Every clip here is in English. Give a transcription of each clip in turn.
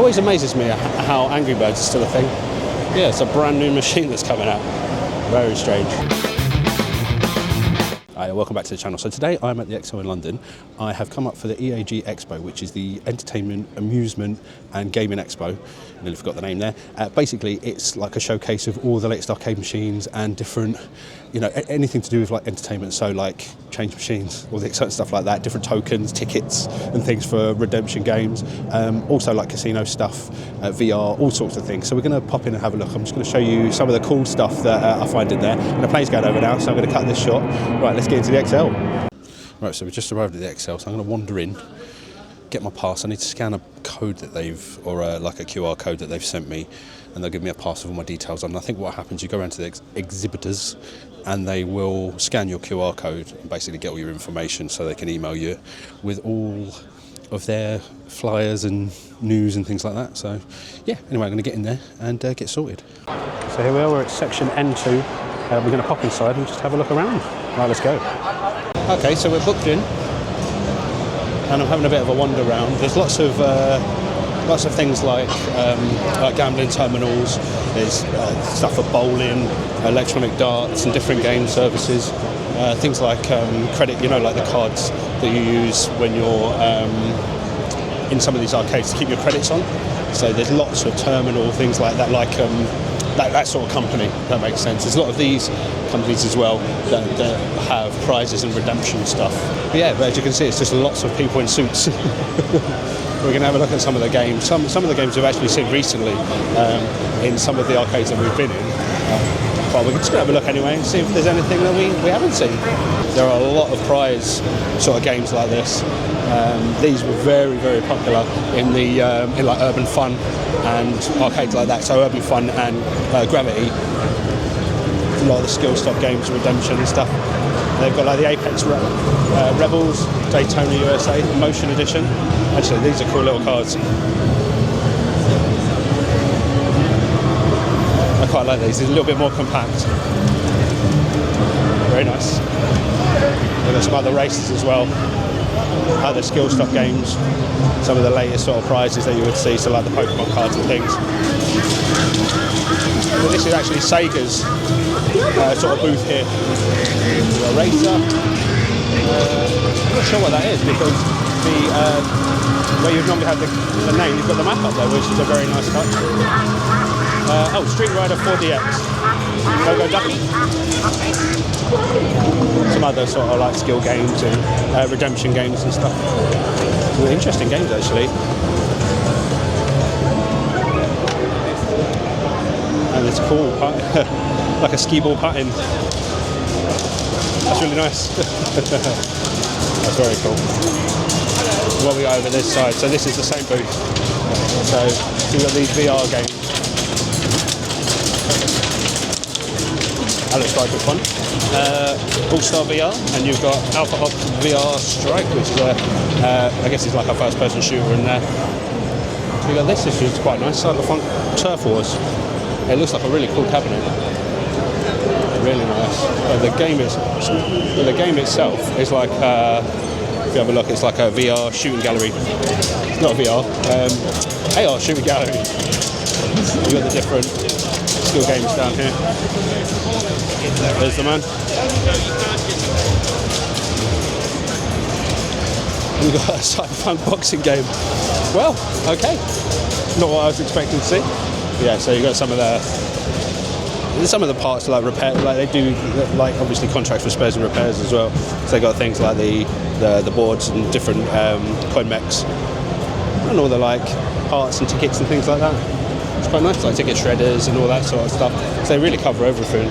Always amazes me how Angry Birds is still a thing. Yeah, it's a brand new machine that's coming out. Very strange. Hi, welcome back to the channel. So today I'm at the Expo in London. I have come up for the EAG Expo, which is the Entertainment, Amusement and Gaming Expo. I nearly forgot the name there. Basically, it's like a showcase of all the latest arcade machines and different, you know, anything to do with like entertainment. So like change machines, all the exciting stuff like that, different tokens, tickets and things for redemption games. Also like casino stuff, VR, all sorts of things. So we're going to pop in and have a look. I'm just going to show you some of the cool stuff that I find in there. And the plane's going over now, so I'm going to cut this short. Right, let's get into the XL. Right, so we just arrived at the XL, so I'm going to wander in, get my pass. I need to scan a code that they've, or like a QR code that they've sent me, and they'll give me a pass with all my details on. And I think what happens, you go around to the exhibitors and they will scan your QR code and basically get all your information so they can email you with all of their flyers and news and things like that. So yeah, anyway, I'm going to get in there and get sorted. So here we are, we're at section N2. We're going to pop inside and just have a look around. Right, let's go. Okay, so we're booked in, and I'm having a bit of a wander around. There's lots of things like gambling terminals. There's stuff for bowling, electronic darts, and different game services. Things like credit, you know, like the cards that you use when you're in some of these arcades to keep your credits on. So there's lots of terminal things like that, like that sort of company. That makes sense. There's a lot of these companies as well that have prizes and redemption stuff. But yeah, but as you can see, it's just lots of people in suits. We're going to have a look at some of the games. Some of the games we've actually seen recently in some of the arcades that we've been in. But we're just going to have a look anyway and see if there's anything that we haven't seen. There are a lot of prize sort of games like this. These were very, very popular in the in like Urban Fun and arcades like that. So Urban Fun and Gravity. A lot of the skill stop games, redemption and stuff. They've got like the Apex Rebels, Daytona USA, Motion Edition. Actually, these are cool little cards. I quite like these. These are a little bit more compact. Very nice. We've got some other races as well. Other skill stop games. Some of the latest sort of prizes that you would see, so like the Pokemon cards and things. Well, this is actually Sega's sort of booth here. A racer. I'm not sure what that is because where you'd normally have the name, you've got the map up there, which is a very nice touch. Oh, Street Rider 4DX. Go Ducky. Some other sort of like skill games and redemption games and stuff. Some interesting games actually. And it's cool, like a skee ball pattern. That's really nice. That's very cool. What we got over this side, so this is the same booth. So we've got these VR games. That looks quite good fun. All-Star VR, and you've got Alpha Hop VR Strike, which is I guess it's like a first-person shooter in there. We got this, which is quite nice, Cyberpunk Turf Wars. It looks like a really cool cabinet. Really nice. The game itself is like, if you have a look, it's like a VR shooting gallery. It's not a VR, AR shooting gallery. You've got the different skill games down here. There's the man. We've got a Cyberpunk boxing game. Well, okay. Not what I was expecting to see. Yeah, so you've got some of the parts like repair, like they do like obviously contracts for spares and repairs as well. So they got things like the boards and different coin mechs and all the like parts and tickets and things like that. It's quite nice, like ticket shredders and all that sort of stuff. So they really cover everything.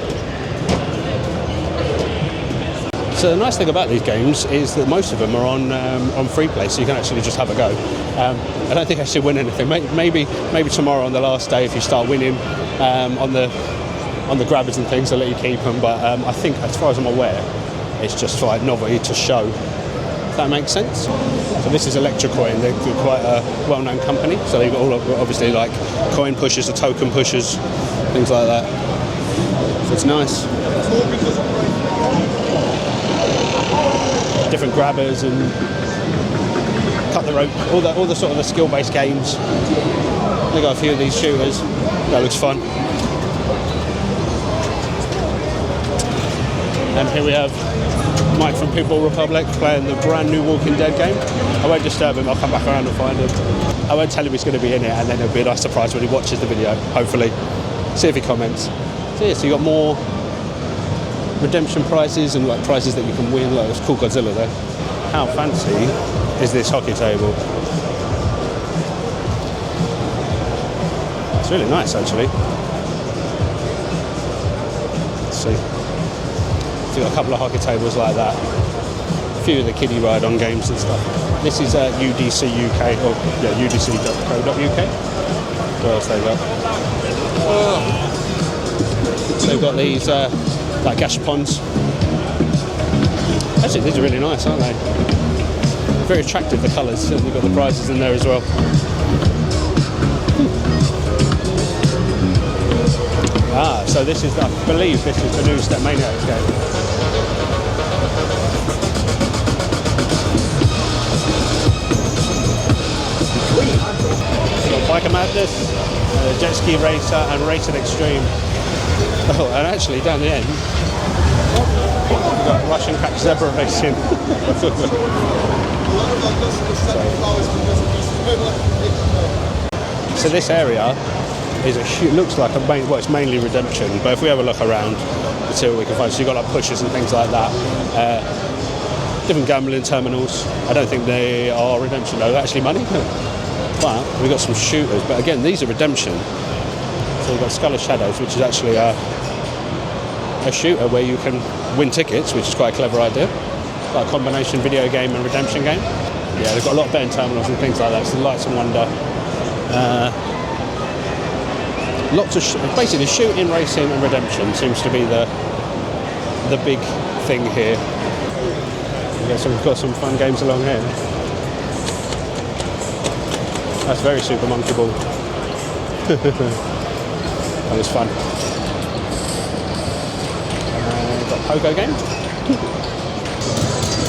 So the nice thing about these games is that most of them are on free play, so you can actually just have a go. I don't think I should win anything. Maybe tomorrow on the last day, if you start winning on the grabbers and things, they'll let you keep them. But I think, as far as I'm aware, it's just like novelty to show. If that makes sense. So this is Electrocoin. They're quite a well-known company. So they've got all of, obviously like coin pushers, the token pushers, things like that. So it's nice. Different grabbers and cut the rope, all the sort of the skill-based games. They got a few of these shooters. That looks fun. And here we have Mike from Pinball Republic playing the brand new Walking Dead game. I won't disturb him, I'll come back around and find him. I won't tell him he's going to be in it, and then it'll be a nice surprise when he watches the video, hopefully. See if he comments. So yeah, so you got more redemption prizes and like prizes that you can win. Like, it's cool Godzilla there. How fancy is this hockey table? It's really nice actually. Let's see. So you've got a couple of hockey tables like that. A few of the kiddie ride-on games and stuff. This is UDC UK, or yeah, udc.co.uk. What else they got? So they've got these like gashapons. Actually, these are really nice, aren't they? Very attractive, the colours. And you've got the prizes in there as well. Ah, so this is, I believe this is the new Step Maniacs game. We've got Biker Madness, Jet Ski Racer and Racing Extreme. Oh, and actually down the end, we've got Russian Crack Zebra Racing. So this area is a huge, looks like a main, well, it's mainly redemption, but if we have a look around, we'll see what we can find. So you've got like pushers and things like that. Different gambling terminals. I don't think they are redemption though, they're actually money. But we've got some shooters, but again, these are redemption. So we've got Skull of Shadows, which is actually a shooter where you can win tickets, which is quite a clever idea. Like a combination video game and redemption game. Yeah, they've got a lot of betting terminals and things like that, so Lights and Wonder. Lots of basically shooting, racing and redemption seems to be the big thing here. So we've got some fun games along here. That's very Super Monkey Ball. That was fun. Got a poker game.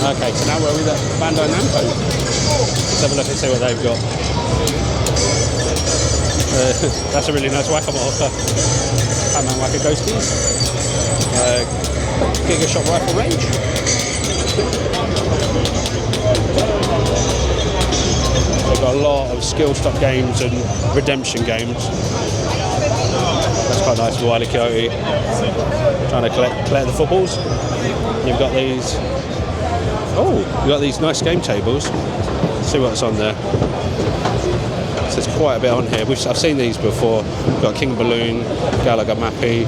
Okay, so now we're with Bandai Namco. Let's have a look and see what they've got. That's a really nice whack-a-mole. Pac-Man Whack-a-Ghosties. Giga Shot Rifle Range. They've got a lot of skill stop games and redemption games. That's quite nice for Wile E. Coyote. Trying to collect the footballs. You've got these. Oh, you've got these nice game tables. Let's see what's on there. So there's quite a bit on here. I've seen these before. We've got King Balloon, Gallagher Mappy.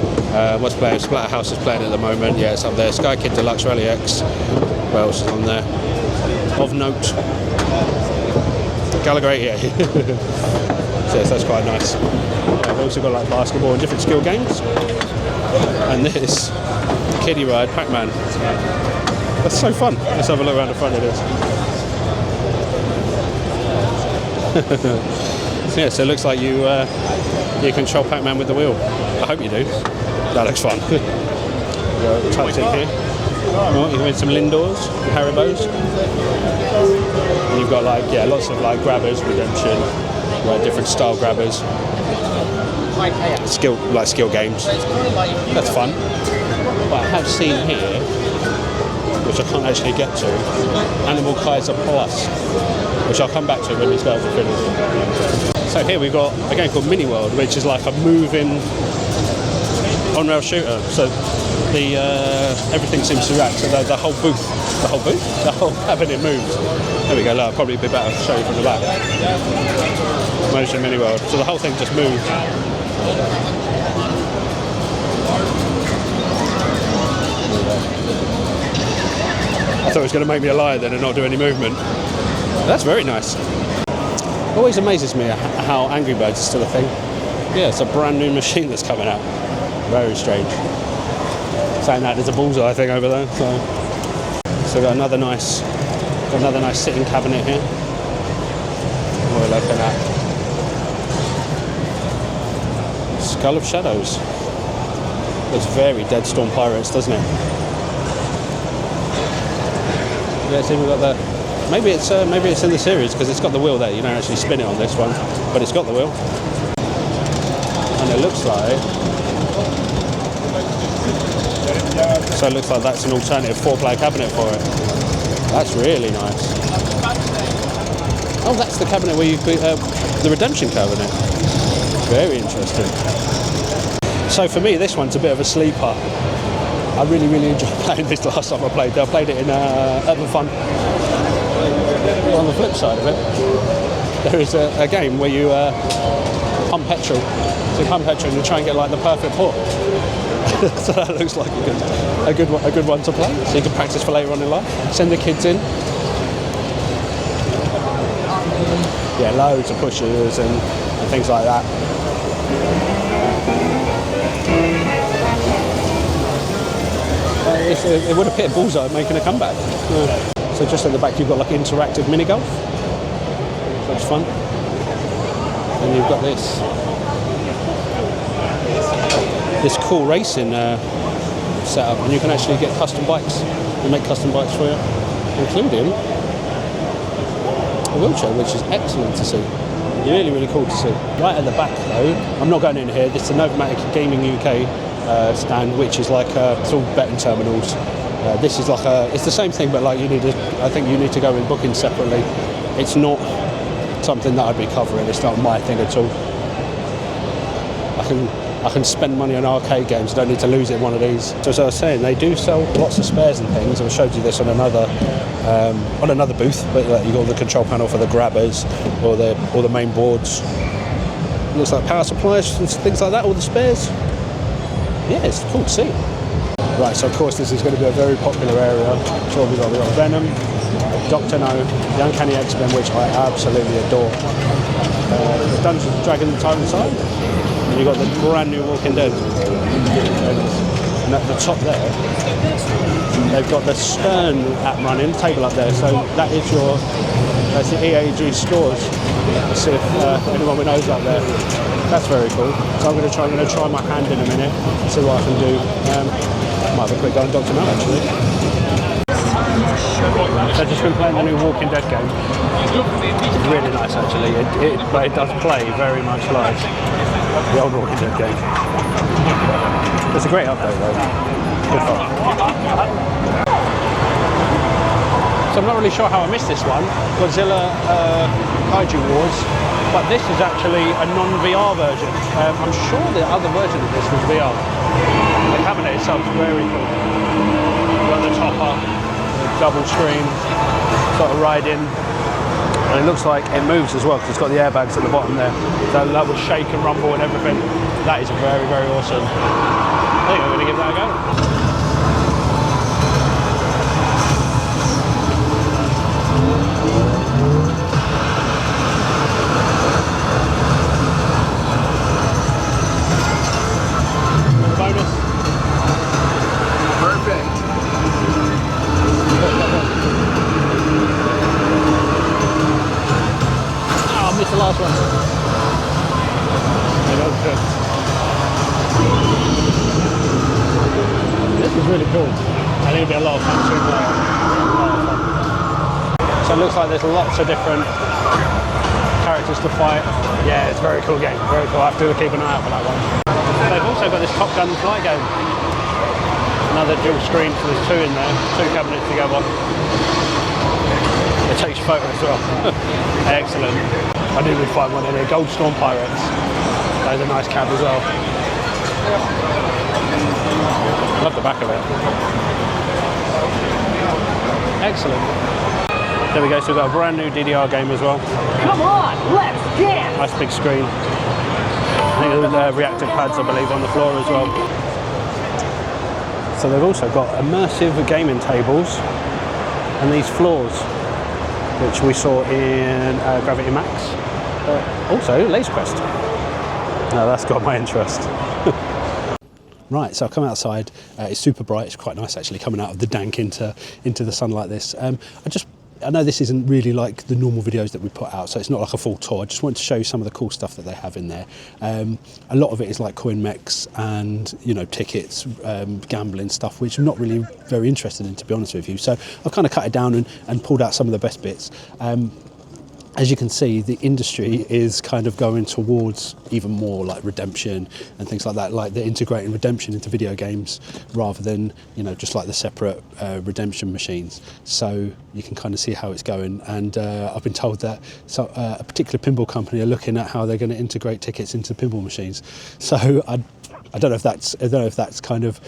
What's playing? Splatterhouse is playing at the moment. Yeah, it's up there. Sky Kid Deluxe Rally X. What else is on there? Of note. Gallagher 88. So yes, that's quite nice. We've also got like basketball and different skill games. And this kiddie ride, Pac-Man. That's so fun. Let's have a look around the front of this. Yeah, so it looks like you control Pac-Man with the wheel. I hope you do. That looks fun. Types in here. Oh, you can win some Lindors, Haribos. And you've got like lots of like grabbers, redemption, like different style grabbers. Skill games. That's fun. But I have seen here, which I can't actually get to, Animal Kaiser Plus, which I'll come back to when these guys are finished. So here we've got a game called Mini World, which is like a moving on-rail shooter. So the everything seems to react. So the whole cabinet moves. There we go. Look, probably be better to show you from the back. Motion Mini World. So the whole thing just moves. I thought it was going to make me a liar then and not do any movement. That's very nice. It always amazes me how Angry Birds is still a thing. Yeah, it's a brand new machine that's coming out. Very strange. Saying that, there's a bullseye thing over there. So we've got another nice sitting cabinet here. What we're looking at. Skull of Shadows. Looks very Dead Storm Pirates, doesn't it? Yeah, see, we've got the. Maybe it's in the series because it's got the wheel there. You don't actually spin it on this one. but it's got the wheel. And it looks like, so it looks like that's an alternative 4-player cabinet for it. That's really nice. Oh, that's the cabinet where you put the redemption cabinet. Very interesting. So for me, this one's a bit of a sleeper. I really enjoyed playing this last time I played. I played it in Urban Fun. On the flip side of it, there is a game where you pump petrol. So you pump petrol and you try and get like the perfect pour. So that looks like a good one to play. So you can practice for later on in life. Send the kids in. Yeah, loads of pushes and things like that. It would have hit a bullseye making a comeback. So just at the back you've got like interactive mini golf. That's fun. And you've got this cool racing setup, and you can actually get custom bikes. They make custom bikes for you, including a wheelchair, which is excellent to see. Really cool to see. Right at the back though, I'm not going in here. This is the Novomatic Gaming UK stand, which is like it's all betting terminals. This is like it's the same thing, but like I think you need to go in booking separately. It's not something that I'd be covering. It's not my thing at all. I can spend money on arcade games. I don't need to lose it in one of these. So as I was saying, they do sell lots of spares and things. I showed you this on another booth, but like, you got the control panel for the grabbers or the main boards. It looks like power supplies and things like that. All the spares. Yeah, it's cool to see. Right, so of course this is going to be a very popular area. So we've got Venom, Dr. No, the Uncanny X-Men, which I absolutely adore. The Dungeons & Dragons Tyrant side, and you've got the brand new Walking Dead. And at the top there, they've got the Stern app running, table up there, so that's the EAG stores. Let's see if anyone knows up there. That's very cool. So I'm going to try my hand in a minute, see what I can do. Might have a quick go on Dr. No actually. I've just been playing the new Walking Dead game. It's really nice actually. It does play very much like the old Walking Dead game. It's a great update though. Good fun. So I'm not really sure how I missed this one, Godzilla Kaiju Wars, but this is actually a non-VR version. I'm sure the other version of this was VR. The cabinet itself is very cool. You've got the topper, the double screen, sort of riding, and it looks like it moves as well because it's got the airbags at the bottom there. So that will shake and rumble and everything. That is very awesome. I think I'm going to give that a go. The last one. This is really cool. I think it'll be a lot of fun to play. So it looks like there's lots of different characters to fight. Yeah, it's a very cool game. Very cool. I have to keep an eye out for that one. They've also got this Top Gun flight game. Another dual screen, so there's two in there, two cabinets together. It takes photos as well. Excellent. I knew we'd find one in here. Gold Storm Pirates. That is a nice cab as well. Love the back of it. Excellent. There we go, so we've got a brand new DDR game as well. Come on, let's dance! Nice big screen. I think there's reactive pads, I believe, on the floor as well. So they've also got immersive gaming tables and these floors, which we saw in Gravity Max. Also, Laser Quest. Now that's got my interest. Right, so I've come outside. It's super bright. It's quite nice actually coming out of the dank into the sun like this. I know this isn't really like the normal videos that we put out, so it's not like a full tour. I just wanted to show you some of the cool stuff that they have in there. A lot of it is like coin mechs and, you know, tickets, gambling stuff, which I'm not really very interested in, to be honest with you. So I've kind of cut it down and pulled out some of the best bits. as you can see, the industry is kind of going towards even more like redemption and things like that. Like they're integrating redemption into video games rather than, you know, just like the separate redemption machines. So you can kind of see how it's going. And I've been told that a particular pinball company are looking at how they're going to integrate tickets into pinball machines. So I don't know if that's kind of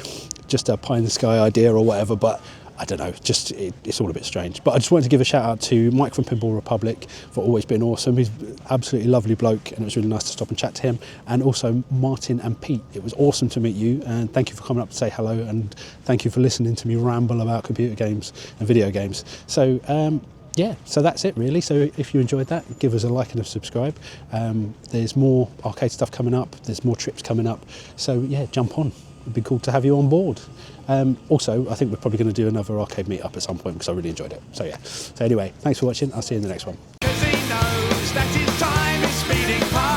just a pie in the sky idea or whatever, but I don't know, just it's all a bit strange. But I just wanted to give a shout out to Mike from Pinball Republic for always being awesome. He's an absolutely lovely bloke, and it was really nice to stop and chat to him. And also Martin and Pete, it was awesome to meet you, and thank you for coming up to say hello, and thank you for listening to me ramble about computer games and video games. So yeah, so that's it really. So if you enjoyed that, give us a like and a subscribe. There's more arcade stuff coming up, there's more trips coming up. So yeah, jump on. It'd be cool to have you on board. Also, I think we're probably going to do another arcade meetup at some point because I really enjoyed it. So yeah. So anyway, thanks for watching. I'll see you in the next one. 'Cause he knows that his time is speeding past.